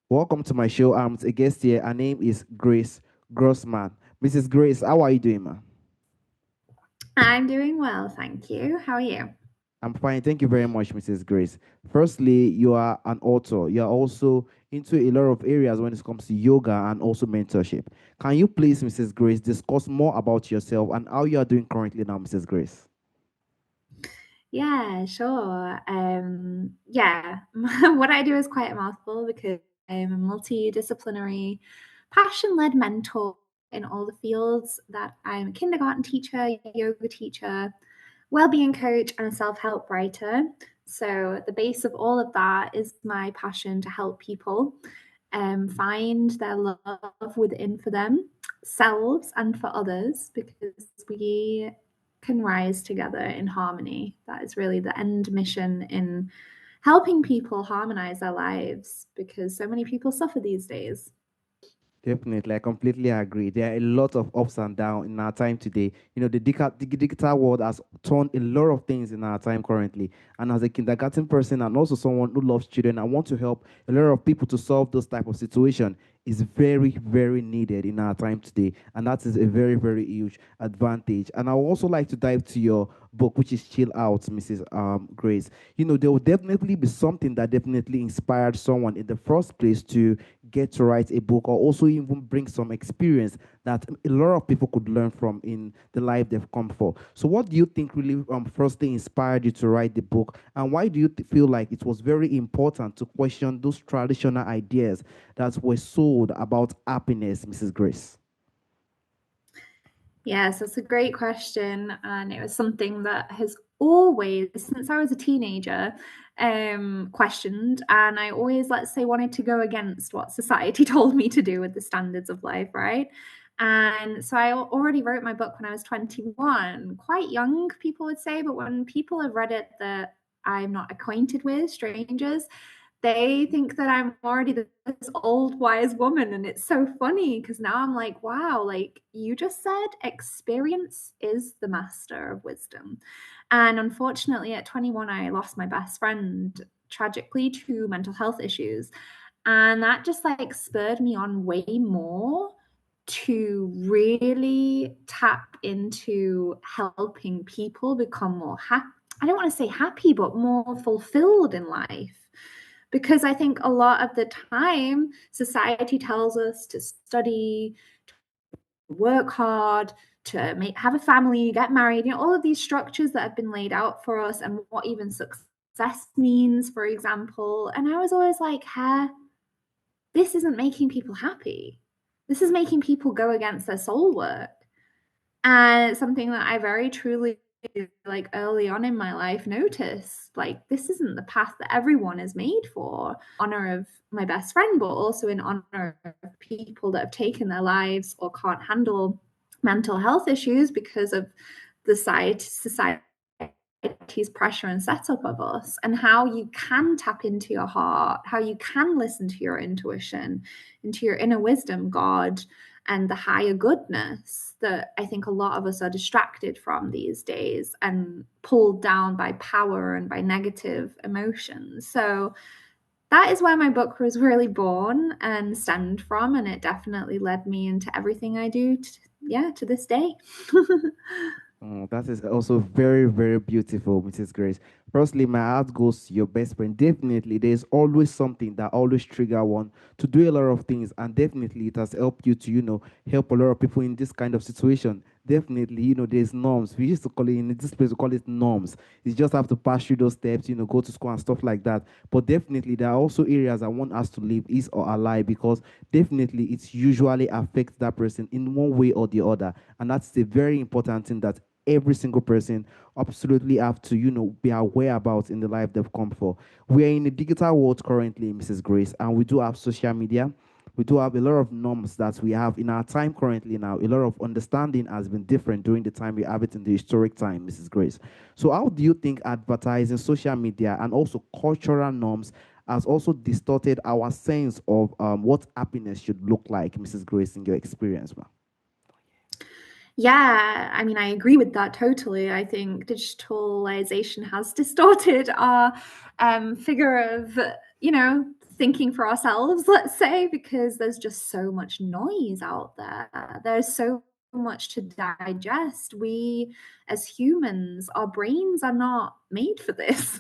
Welcome to my show. I'm a guest here. Her name is Grace Grossman. Mrs. Grace, how are you doing, ma? I'm doing well, thank you. How are you? I'm fine. Thank you very much, Mrs. Grace. Firstly, you are an author. You are also into a lot of areas when it comes to yoga and also mentorship. Can you please, Mrs. Grace, discuss more about yourself and how you are doing currently now, Mrs. Grace? Yeah, sure. Yeah, what I do is quite a mouthful because I'm a multidisciplinary, passion-led mentor in all the fields that I'm a kindergarten teacher, yoga teacher, well-being coach, and a self-help writer. So the base of all of that is my passion to help people find their love within for themselves and for others because we can rise together in harmony. That is really the end mission in helping people harmonize their lives because so many people suffer these days. Definitely, I completely agree. There are a lot of ups and downs in our time today. The digital world has turned a lot of things in our time currently. And as a kindergarten person and also someone who loves children, I want to help a lot of people to solve those type of situation. Is very, very needed in our time today. And that is a very, very huge advantage. And I would also like to dive to your book, which is Chill Out, Mrs. Grace. There will definitely be something that definitely inspired someone in the first place to get to write a book or also even bring some experience that a lot of people could learn from in the life they've come for. So, what do you think really firstly inspired you to write the book, and why do you feel like it was very important to question those traditional ideas that were sold about happiness, Mrs. Grace? Yes, that's a great question. And it was something that has always, since I was a teenager, questioned. And I always, let's say, wanted to go against what society told me to do with the standards of life, right? And so I already wrote my book when I was 21, quite young, people would say. But when people have read it that I'm not acquainted with, strangers, they think that I'm already this old wise woman. And it's so funny because now I'm like, wow, like you just said, experience is the master of wisdom. And unfortunately, at 21, I lost my best friend tragically to mental health issues. And that just like spurred me on way more to really tap into helping people become more happy. I don't want to say happy, but more fulfilled in life. Because I think a lot of the time, society tells us to study, work hard, to have a family, get married, all of these structures that have been laid out for us and what even success means, for example. And I was always like, hey, this isn't making people happy. This is making people go against their soul work. And it's something that I very truly, like early on in my life, noticed like this isn't the path that everyone is made for. Honor of my best friend, but also in honor of people that have taken their lives or can't handle mental health issues because of the society's pressure and setup of us, and how you can tap into your heart, how you can listen to your intuition, into your inner wisdom, God, and the higher goodness that I think a lot of us are distracted from these days and pulled down by power and by negative emotions. So that is where my book was really born and stemmed from, and it definitely led me into everything I do, yeah, to this day. Oh, that is also very, very beautiful, Mrs. Grace. Firstly, my heart goes to your best friend. Definitely, there's always something that always trigger one to do a lot of things, and definitely it has helped you to, help a lot of people in this kind of situation. Definitely, there's norms. We used to call it in this place, we call it norms. You just have to pass through those steps, go to school and stuff like that. But definitely, there are also areas I want us to live is or ally because definitely it usually affects that person in one way or the other, and that's a very important thing that every single person absolutely have to be aware about in the life they've come for. We are in a digital world currently, Mrs. Grace, and we do have social media. We do have a lot of norms that we have in our time currently now. A lot of understanding has been different during the time we have it in the historic time, Mrs. Grace. So how do you think advertising, social media, and also cultural norms has also distorted our sense of what happiness should look like, Mrs. Grace, in your experience, ma'am? Yeah, I mean, I agree with that totally. I think digitalization has distorted our figure of, you know, thinking for ourselves, let's say, because there's just so much noise out there. There's so much to digest. We, as humans, our brains are not made for this.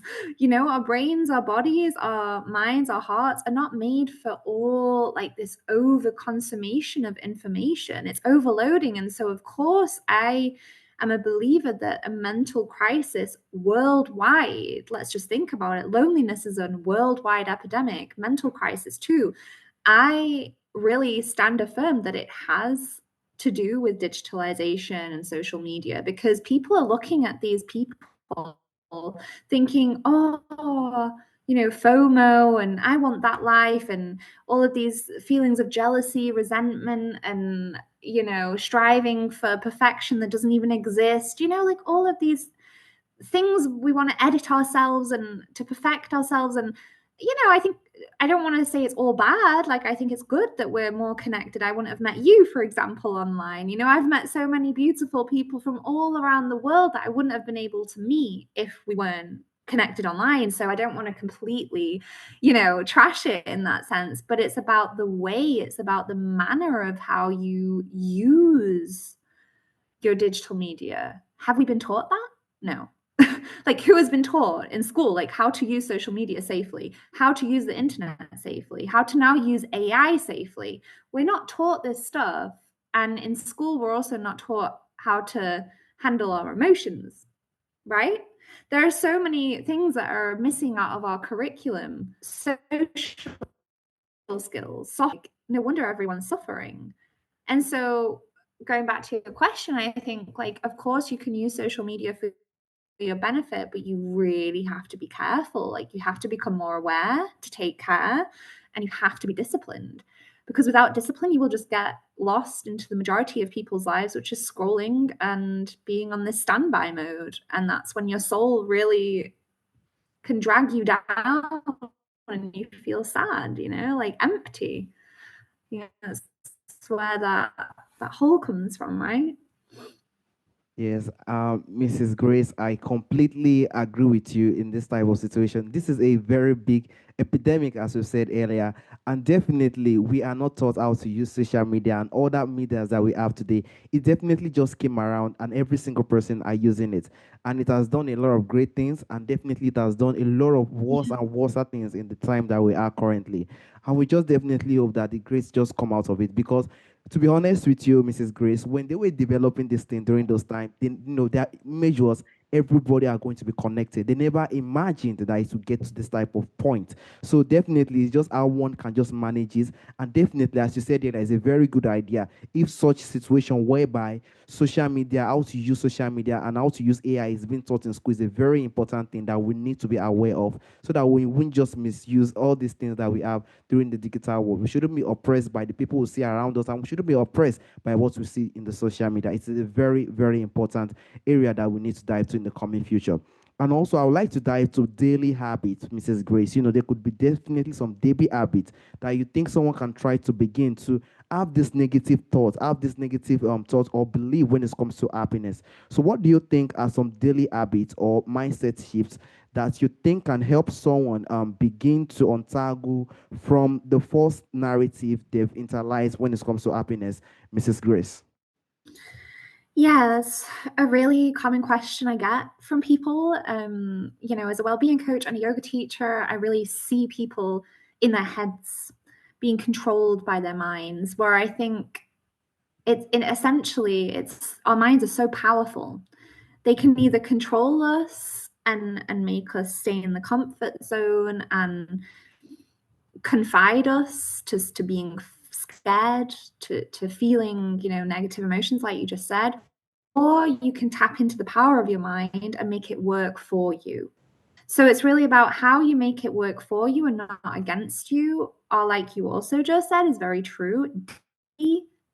Our brains, our bodies, our minds, our hearts are not made for all like this over consummation of information. It's overloading. And so, of course, I'm a believer that a mental crisis worldwide, let's just think about it, loneliness is a worldwide epidemic, mental crisis too. I really stand affirmed that it has to do with digitalization and social media because people are looking at these people thinking, oh, FOMO and I want that life and all of these feelings of jealousy, resentment, and, striving for perfection that doesn't even exist, like all of these things we want to edit ourselves and to perfect ourselves. And, I think I don't want to say it's all bad. Like, I think it's good that we're more connected. I wouldn't have met you, for example, online. I've met so many beautiful people from all around the world that I wouldn't have been able to meet if we weren't connected online. So I don't want to completely, trash it in that sense, but it's about the way, it's about the manner of how you use your digital media. Have we been taught that? No. Like, who has been taught in school, like, how to use social media safely, how to use the internet safely, how to now use AI safely? We're not taught this stuff. And in school, we're also not taught how to handle our emotions, right? There are so many things that are missing out of our curriculum. Social skills. So, like, no wonder everyone's suffering. And so, going back to your question, I think, like, of course, you can use social media for your benefit, but you really have to be careful. Like, you have to become more aware to take care, and you have to be disciplined. Because without discipline, you will just get lost into the majority of people's lives, which is scrolling and being on this standby mode. And that's when your soul really can drag you down and you feel sad, like empty. Yeah, that's where that hole comes from, right? Yes, Mrs. Grace, I completely agree with you in this type of situation. This is a very big epidemic, as we said earlier, and definitely we are not taught how to use social media and all that media that we have today. It definitely just came around, and every single person are using it, and it has done a lot of great things, and definitely it has done a lot of worse Yeah. and worse things in the time that we are currently. And we just definitely hope that the grace just come out of it because to be honest with you, Mrs. Grace, when they were developing this thing during those times, their image was everybody are going to be connected. They never imagined that it would get to this type of point. So definitely, it's just how one can just manage it. And definitely, as you said, there is a very good idea. If such situation whereby social media, how to use social media and how to use AI is being taught in school is a very important thing that we need to be aware of so that we won't just misuse all these things that we have during the digital world. We shouldn't be oppressed by the people we see around us, and we shouldn't be oppressed by what we see in the social media. It's a very, very important area that we need to dive to in the coming future. And also, I would like to dive to daily habits, Mrs. Grace. There could be definitely some daily habits that you think someone can try to begin to have this negative thought, have this negative thought or belief when it comes to happiness. So, what do you think are some daily habits or mindset shifts that you think can help someone begin to untangle from the false narrative they've internalized when it comes to happiness, Mrs. Grace? Yeah, that's a really common question I get from people. As a well-being coach and a yoga teacher, I really see people in their heads being controlled by their minds, where I think it's our minds are so powerful. They can either control us and make us stay in the comfort zone and confide us to being scared, to feeling, negative emotions like you just said, or you can tap into the power of your mind and make it work for you. So it's really about how you make it work for you and not against you, or like you also just said is very true,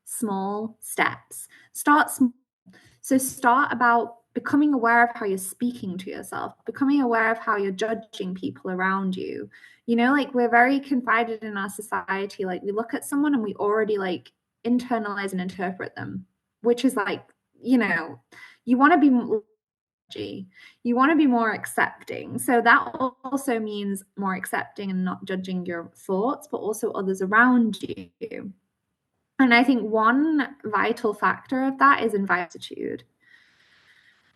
small steps. Start small. So start about becoming aware of how you're speaking to yourself, becoming aware of how you're judging people around you. Like, we're very confided in our society. Like, we look at someone and we already like internalize and interpret them, which is like, you want to be judgy. You want to be more accepting. So that also means more accepting and not judging your thoughts, but also others around you. And I think one vital factor of that is gratitude.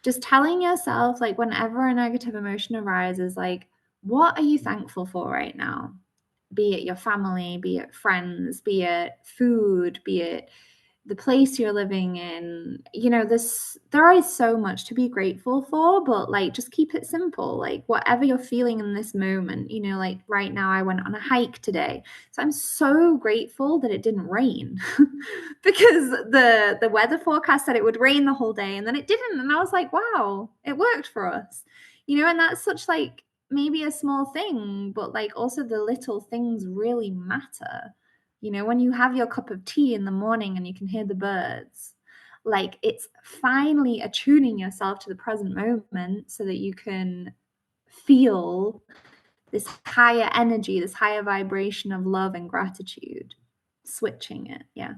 Just telling yourself, like, whenever a negative emotion arises, like, what are you thankful for right now? Be it your family, be it friends, be it food, be it the place you're living in. You know, there is so much to be grateful for, but like just keep it simple. Like whatever you're feeling in this moment, you know, like right now I went on a hike today. So I'm so grateful that it didn't rain because the weather forecast said it would rain the whole day and then it didn't. And I was like, wow, it worked for us. You know, and that's such like maybe a small thing, but like also the little things really matter. You know, when you have your cup of tea in the morning and you can hear the birds, like it's finally attuning yourself to the present moment so that you can feel this higher energy, this higher vibration of love and gratitude. Switching it, yeah.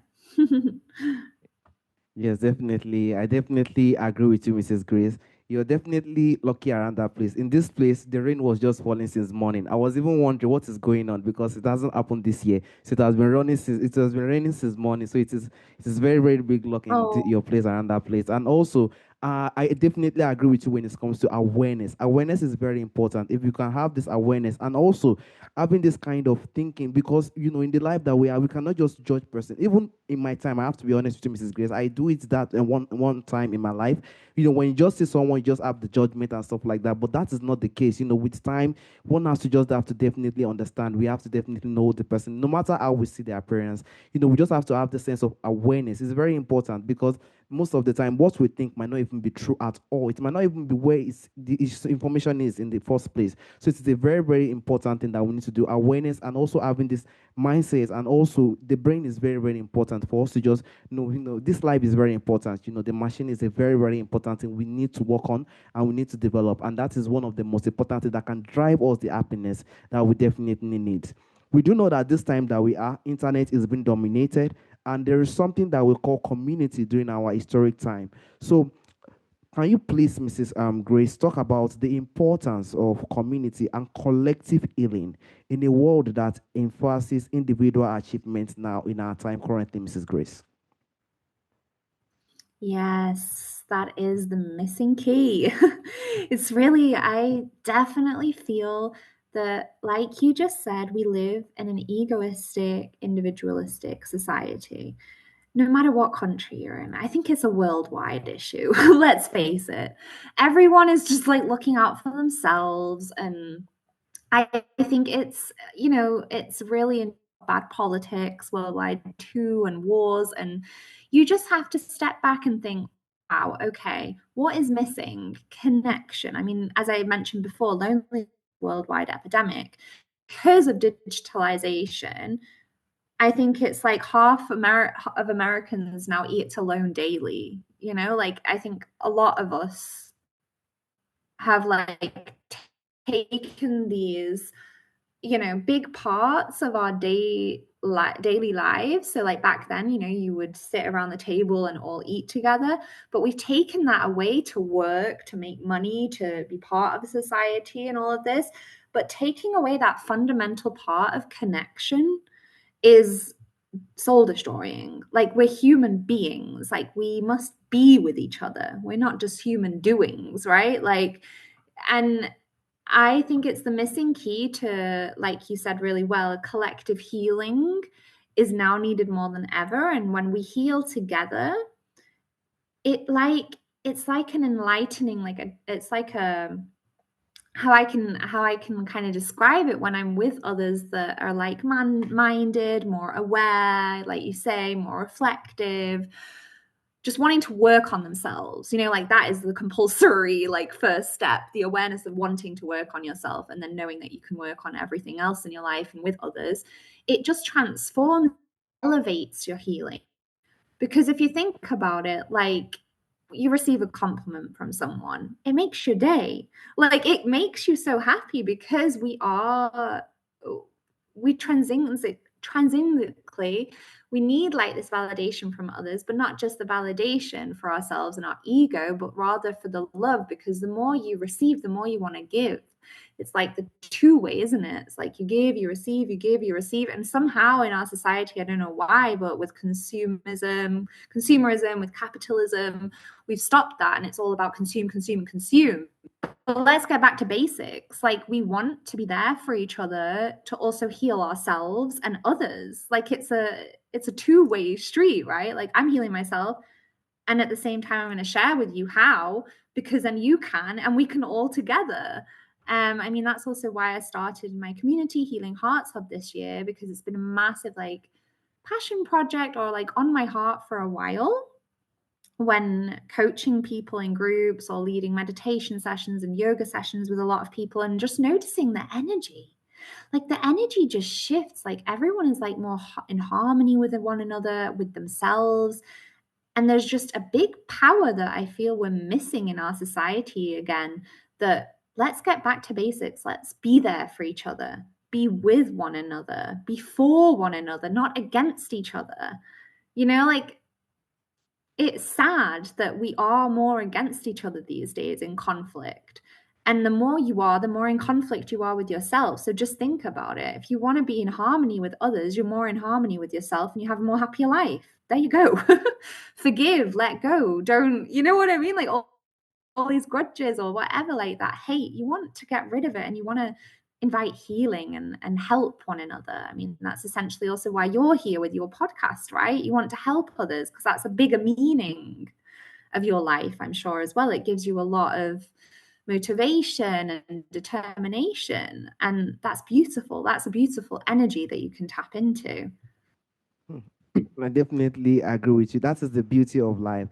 Yes, definitely. I definitely agree with you, Mrs. Grace. You're definitely lucky around that place. In this place, the rain was just falling since morning. I was even wondering what is going on because it hasn't happened this year. So it has been raining since morning. So it is very, very big luck in Oh, your place around that place. And also, I definitely agree with you when it comes to awareness. Awareness is very important. If you can have this awareness and also having this kind of thinking, because in the life that we are, we cannot just judge person. Even in my time, I have to be honest with you, Mrs. Grace, I do it that and one time in my life. When you just see someone, you just have the judgment and stuff like that. But that is not the case. With time, one has to just have to definitely understand. We have to definitely know the person, no matter how we see their appearance. We just have to have the sense of awareness. It's very important because most of the time, what we think might not even be true at all. It might not even be where its information is in the first place. So it's a very, very important thing that we need to do. Awareness and also having this mindset, and also the brain is very, very important for us to just know. This life is very important. The machine is a very, very important thing we need to work on and we need to develop. And that is one of the most important things that can drive us the happiness that we definitely need. We do know that this time that we are, internet is being dominated, and there is something that we call community during our historic time. So can you please, Mrs. Grace, talk about the importance of community and collective healing in a world that emphasizes individual achievements now in our time currently, Mrs. Grace? yes, that is the missing key. It's really, I definitely feel that, like you just said, we live in an egoistic, individualistic society. No matter what country you're in, I think it's a worldwide issue. Let's face it. Everyone is just like looking out for themselves. And I think it's really in bad politics, worldwide too, and wars. And you just have to step back and think, wow, okay, what is missing? Connection. I mean, as I mentioned before, loneliness worldwide epidemic. Because of digitalization, I think it's like half of Americans now eat alone daily. Like I think a lot of us have like taken these, big parts of our daily lives. So like back then, you would sit around the table and all eat together, but we've taken that away to work, to make money, to be part of a society and all of this. But taking away that fundamental part of connection is soul destroying. Like we're human beings, like we must be with each other. We're not just human doings, right? Like, and I think it's the missing key to, like you said really well, collective healing is now needed more than ever. And when we heal together, it's like an enlightening, it's like a how I can kind of describe it when I'm with others that are like minded, more aware, like you say, more reflective, just wanting to work on themselves. Like that is the compulsory like first step, the awareness of wanting to work on yourself and then knowing that you can work on everything else in your life and with others. It just transforms, elevates your healing. Because if you think about it, like you receive a compliment from someone, it makes your day. Like it makes you so happy because we transcend intrinsically we need like this validation from others, but not just the validation for ourselves and our ego, but rather for the love, because the more you receive, the more you want to give. It's like the two-way, isn't it? It's like you give, you receive, you give, you receive. And somehow in our society, I don't know why, but with consumerism, with capitalism, we've stopped that, and it's all about consume, consume, consume. But let's get back to basics. Like, we want to be there for each other to also heal ourselves and others. Like, it's a two-way street, right? Like, I'm healing myself, and at the same time I'm going to share with you how, because then you can, and we can all together. I mean, that's also why I started my community Healing Hearts Hub this year, because it's been a massive like passion project, or like on my heart for a while, when coaching people in groups or leading meditation sessions and yoga sessions with a lot of people, and just noticing the energy. Like, the energy just shifts. Like, everyone is like more in harmony with one another, with themselves. And there's just a big power that I feel we're missing in our society again. That let's get back to basics. Let's be there for each other, be with one another, be for one another, not against each other. Like, it's sad that we are more against each other these days in conflict. And the more you are, the more in conflict you are with yourself. So just think about it. If you want to be in harmony with others, you're more in harmony with yourself, and you have a more happier life. There you go. Forgive, let go. Don't, you know what I mean? Like, all these grudges or whatever, like that hate, you want to get rid of it, and you want to invite healing and help one another. I mean, that's essentially also why you're here with your podcast, right? You want to help others because that's a bigger meaning of your life, I'm sure, as well. It gives you a lot of motivation and determination, and that's beautiful. That's a beautiful energy that you can tap into. Hmm. I definitely agree with you. That is the beauty of life.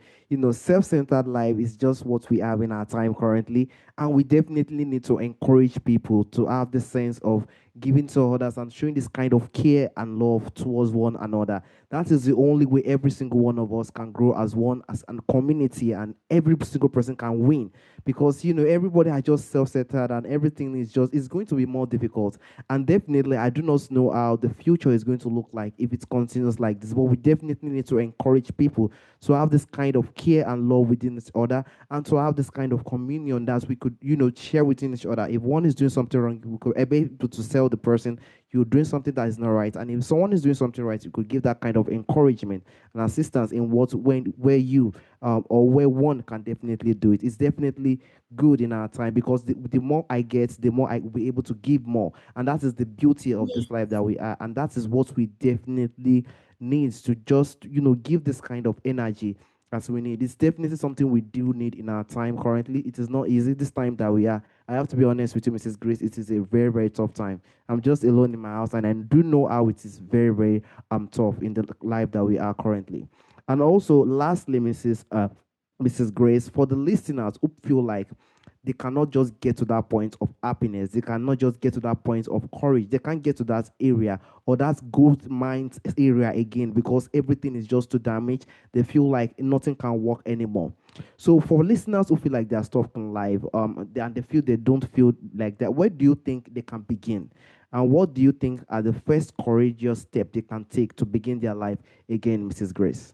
Self-centered life is just what we have in our time currently, and we definitely need to encourage people to have the sense of giving to others and showing this kind of care and love towards one another. That is the only way every single one of us can grow as one, as a community, and every single person can win. Because everybody are just self-centered, and everything is just, it's going to be more difficult. And definitely, I do not know how the future is going to look like if it continues like this. But we definitely need to encourage people to have this kind of care and love within each other, and to have this kind of communion that we could, share within each other. If one is doing something wrong, we could be able to tell the person you're doing something that is not right. And if someone is doing something right, you could give that kind of encouragement and assistance in what, when, where you, or where one can definitely do it. It's definitely good in our time, because the more I get, the more I will be able to give more. And that is the beauty of Yeah. this life that we are. And that is what we definitely needs to just, give this kind of energy as we need. It's definitely something we do need in our time currently. It is not easy this time that we are. I have to be honest with you, Mrs. Grace. It is a very, very tough time. I'm just alone in my house, and I do know how it is very, very tough in the life that we are currently. And also, lastly, Mrs. Grace, for the listeners who feel like they cannot just get to that point of happiness, they cannot just get to that point of courage, they can't get to that area or that good mind area again, because everything is just too damaged. They feel like nothing can work anymore. So for listeners who feel like they're stuck in life, and they feel they don't feel like that, where do you think they can begin? And what do you think are the first courageous step they can take to begin their life again, Mrs. Grace?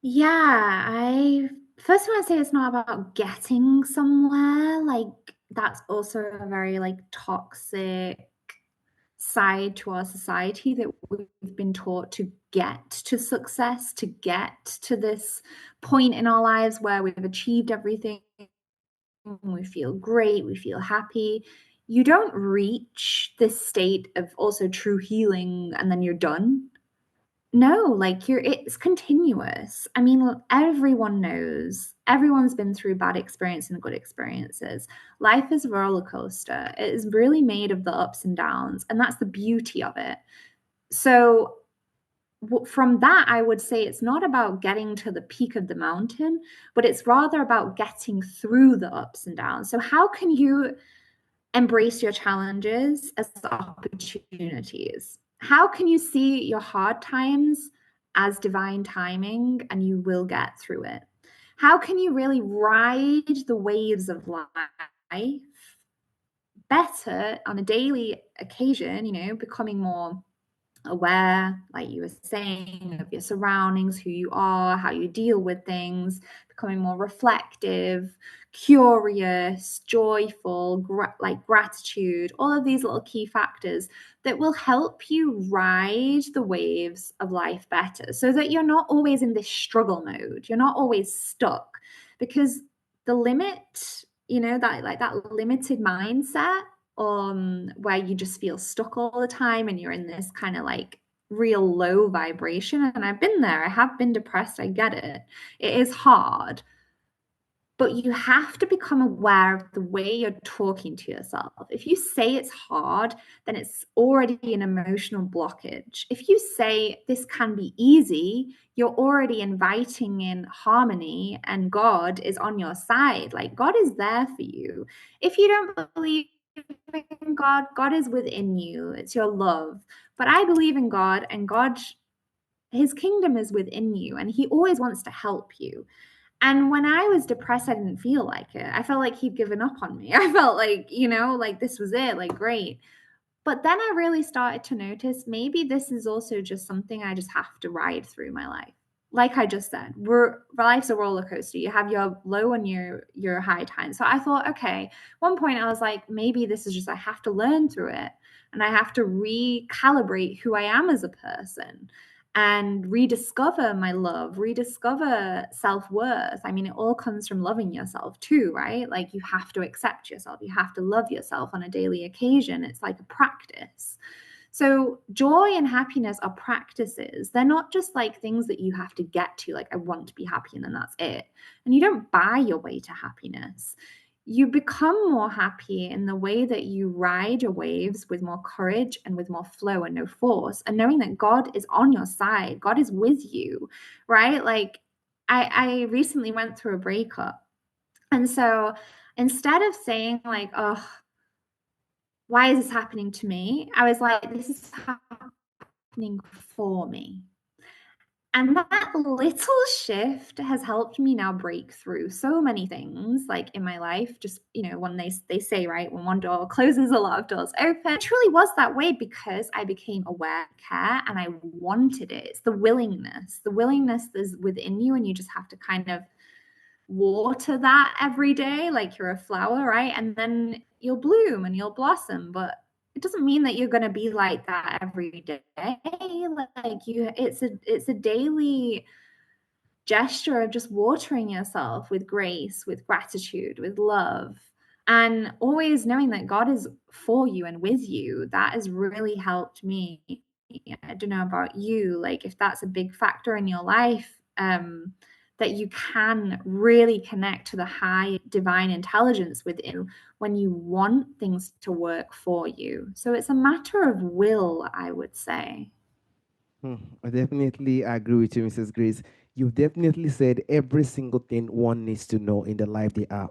Yeah, I first want to say it's not about getting somewhere. Like, that's also a very like toxic side to our society, that we've been taught to get to success, to get to this point in our lives where we've achieved everything, we feel great, we feel happy. You don't reach this state of also true healing and then you're done. No, like, it's continuous. I mean, everyone knows, everyone's been through bad experience and good experiences. Life is a roller coaster. It is really made of the ups and downs, and that's the beauty of it. So from that, I would say it's not about getting to the peak of the mountain, but it's rather about getting through the ups and downs. So how can you embrace your challenges as opportunities? How can you see your hard times as divine timing, and you will get through it? How can you really ride the waves of life better on a daily occasion, becoming more aware, like you were saying, of your surroundings, who you are, how you deal with things, becoming more reflective, curious, joyful, like gratitude, all of these little key factors that will help you ride the waves of life better so that you're not always in this struggle mode. You're not always stuck because the limit, that like that limited mindset where you just feel stuck all the time and you're in this kind of like real low vibration. And I've been there. I have been depressed. I get it. It is hard. But you have to become aware of the way you're talking to yourself. If you say it's hard, then it's already an emotional blockage. If you say this can be easy, you're already inviting in harmony and God is on your side. Like God is there for you. If you don't believe in God, God is within you. It's your love. But I believe in God, and God, his kingdom is within you, and he always wants to help you. And when I was depressed, I didn't feel like it. I felt like he'd given up on me. I felt like, like this was it, like great. But then I really started to notice maybe this is also just something I just have to ride through my life. Like I just said, life's a roller coaster. You have your low and your high times. So I thought, okay, one point I was like, maybe this is just I have to learn through it and I have to recalibrate who I am as a person and rediscover my love, rediscover self-worth. I mean, it all comes from loving yourself too, right? Like you have to accept yourself, you have to love yourself on a daily occasion. It's like a practice. So joy and happiness are practices. They're not just like things that you have to get to, like I want to be happy and then that's it. And you don't buy your way to happiness. You become more happy in the way that you ride your waves with more courage and with more flow and no force, and knowing that God is on your side, God is with you, right? Like I recently went through a breakup. And so instead of saying like, oh, why is this happening to me? I was like, this is happening for me. And that little shift has helped me now break through so many things like in my life. Just, when they say, right, when one door closes, a lot of doors open. It truly was that way because I became aware of care and I wanted it. It's the willingness. The willingness is within you, and you just have to kind of water that every day like you're a flower, right? And then you'll bloom and you'll blossom. But it doesn't mean that you're going to be like that every day. Like it's a daily gesture of just watering yourself with grace, with gratitude, with love, and always knowing that God is for you and with you. That has really helped me. I don't know about you, like if that's a big factor in your life, that you can really connect to the high divine intelligence within when you want things to work for you. So it's a matter of will, I would say. Hmm, I definitely agree with you, Mrs. Grace. You've definitely said every single thing one needs to know in the life they are.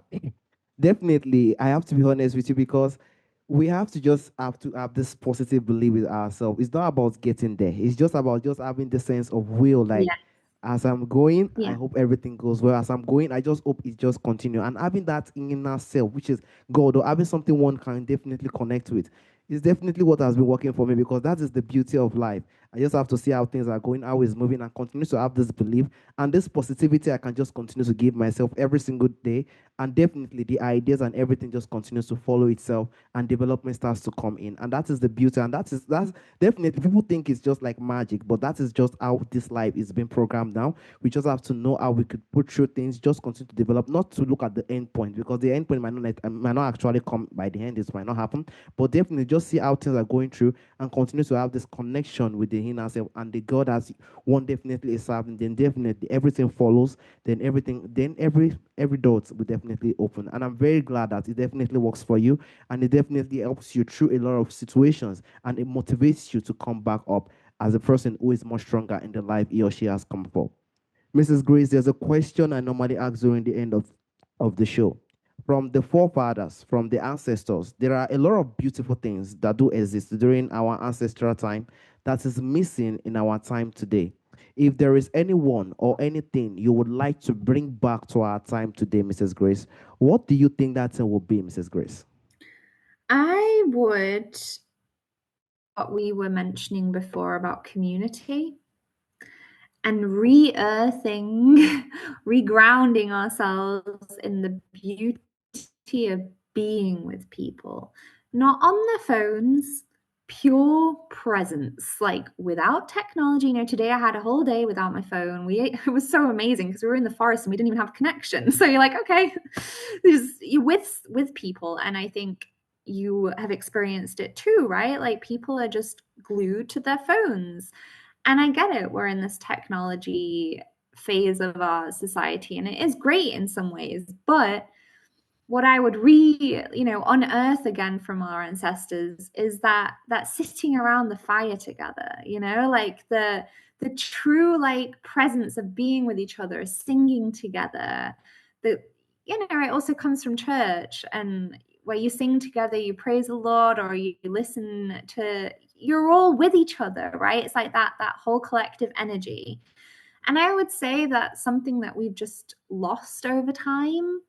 Definitely, I have to be honest with you because we have to have this positive belief with ourselves. It's not about getting there. It's just about just having the sense of will. Like Yeah. as I'm going, I Yeah. hope everything goes well. As I'm going, I just hope it just continue. And having that inner self, which is God, or having something one can definitely connect with, is definitely what has been working for me because that is the beauty of life. I just have to see how things are going, how it's moving, and continue to have this belief and this positivity. I can just continue to give myself every single day, and definitely the ideas and everything just continues to follow itself, and development starts to come in. And that is the beauty, and that's definitely people think it's just like magic, but that is just how this life is being programmed now. We just have to know how we could put through things, just continue to develop, not to look at the end point because the end point might not actually come by the end. It might not happen, but definitely just see how things are going through and continue to have this connection with the inner self and the God as one definitely is serving. Then definitely everything follows. Then every door will definitely open. And I'm very glad that it definitely works for you, and it definitely helps you through a lot of situations, and it motivates you to come back up as a person who is much stronger in the life he or she has come for. Mrs. Grace, there's a question I normally ask during the end of the show. From the forefathers, from the ancestors, there are a lot of beautiful things that do exist during our ancestral time that is missing in our time today. If there is anyone or anything you would like to bring back to our time today, Mrs. Grace, what do you think that thing will be, Mrs. Grace? I would what we were mentioning before about community and re-earthing, regrounding ourselves in the beauty of being with people, not on their phones, pure presence, like without technology. You know, today I had a whole day without my phone. It was so amazing because we were in the forest and we didn't even have a connection. So you're like, okay, you're with people, and I think you have experienced it too, right? Like people are just glued to their phones. And I get it. We're in this technology phase of our society, and it is great in some ways. But what I would unearth again from our ancestors is that sitting around the fire together, like the true like presence of being with each other, singing together. The it also comes from church, and where you sing together, you praise the Lord, or you listen to, you're all with each other, right? It's like that whole collective energy. And I would say that's something that we've just lost over time,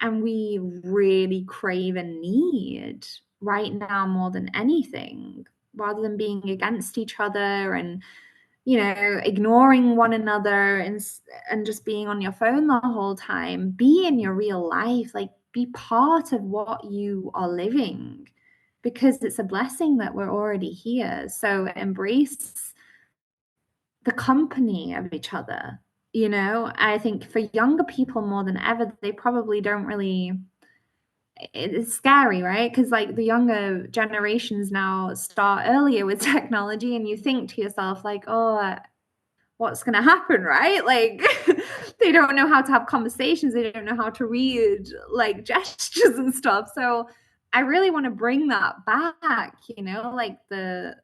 and we really crave and need right now more than anything, rather than being against each other and ignoring one another and just being on your phone the whole time. Be in your real life, like be part of what you are living, because it's a blessing that we're already here. So embrace the company of each other. I think for younger people more than ever, they probably don't really, it's scary, right? Because like the younger generations now start earlier with technology, and you think to yourself like, oh, what's going to happen, right? Like they don't know how to have conversations, they don't know how to read like gestures and stuff. So I really want to bring that back, like the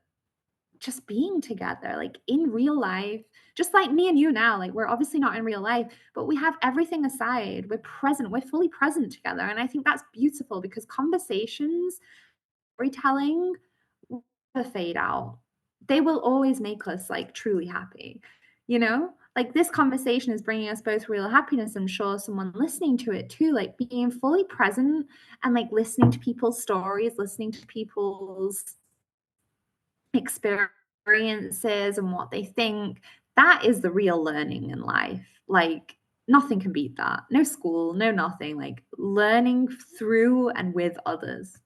just being together, like in real life, just like me and you now. Like we're obviously not in real life, but we have everything aside, we're present, we're fully present together. And I think that's beautiful, because conversations, storytelling will never fade out. They will always make us like truly happy, like this conversation is bringing us both real happiness. I'm sure someone listening to it too, like being fully present and like listening to people's stories, listening to people's experiences and what they think. That is the real learning in life. Like nothing can beat that. No school, no nothing. Like learning through and with others.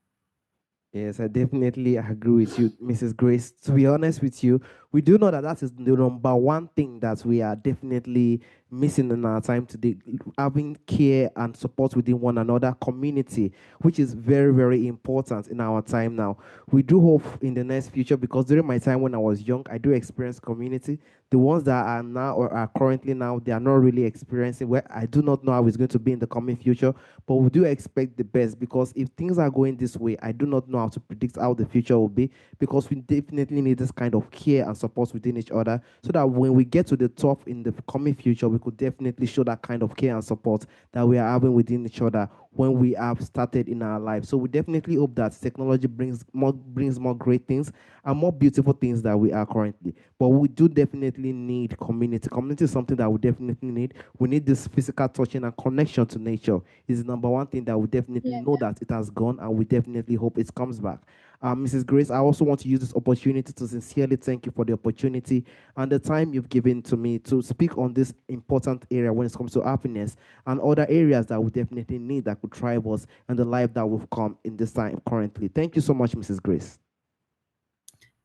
Yes, I definitely agree with you, Mrs. Grace. To be honest with you, we do know that that is the number one thing that we are definitely missing in our time today, having care and support within one another, community, which is very, very important in our time now. We do hope in the next future, because during my time when I was young, I do experience community. The ones that are now or are currently now, they are not really experiencing, where I do not know how it's going to be in the coming future, but we do expect the best, because if things are going this way, I do not know how to predict how the future will be, because we definitely need this kind of care and support within each other, so that when we get to the top in the coming future, we could definitely show that kind of care and support that we are having within each other when we have started in our life. So we definitely hope that technology brings more great things and more beautiful things that we are currently. But we do definitely need community. Community is something that we definitely need. We need this physical touching and connection to nature. Is the number one thing that we definitely Yeah. know that it has gone, and we definitely hope it comes back. Mrs. Grace, I also want to use this opportunity to sincerely thank you for the opportunity and the time you've given to me to speak on this important area when it comes to happiness and other areas that we definitely need that could thrive us and the life that we've come in this time currently. Thank you so much, Mrs. Grace.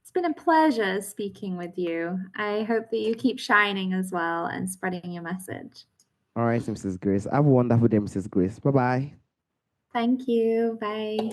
It's been a pleasure speaking with you. I hope that you keep shining as well and spreading your message. All right, Mrs. Grace. Have a wonderful day, Mrs. Grace. Bye bye. Thank you. Bye.